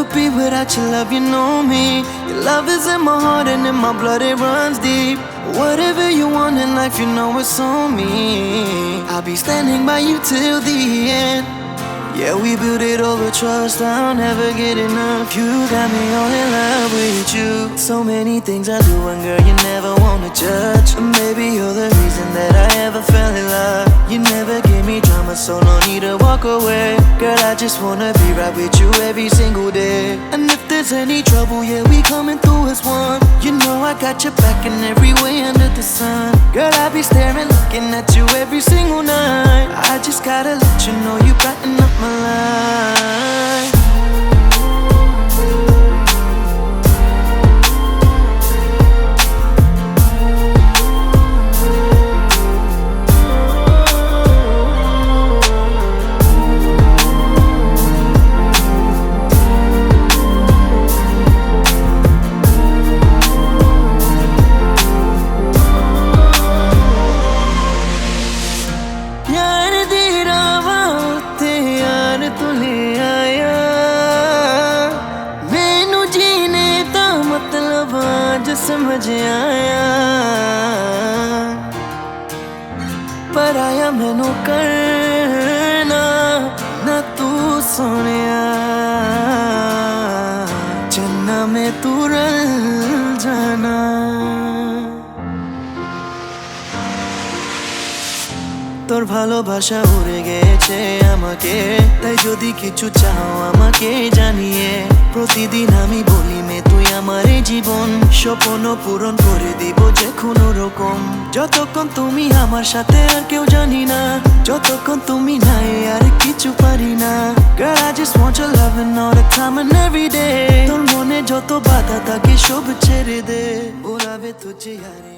could be without your love, you know me. Your love is in my heart and in my blood, it runs deep. Whatever you want in life, you know it's on me. I'll be standing by you till the end. Yeah, we built it over trust, I'll never get enough. You got me all in love with you. So many things I do and girl, you never wanna judge. Maybe you're the reason that I ever fell in love. You never gave me drama, so no need to walk away. Girl, I just wanna be right with you every single day. And if there's any trouble, yeah, we coming through as one. You know I got your back in every way under the sun. Girl, I be staring, looking at you every single night. I just gotta let you know you brighten up my life. समझ आया पर आया मैनू करना ना तू सोनिया चन्ना में तू रल जाना তোর ভালোবাসা উড়ে গেছে আমাকে তাই যদি কিছু চাও আমাকে জানিয়ে প্রতিদিন আমি বলি মে তুই আমার জীবন স্বপ্ন পূরণ করে দিব যে কোনো রকম যতক্ষণ তুমি আমার সাথে আর কেউ জানি না যতক্ষণ তুমি নাই আর কিছু পারি না Girl I just want your love and all the time and every day তোর মনে যত বাধা থাকে সব ছেড়ে দে বুলাবে তুঝে यारे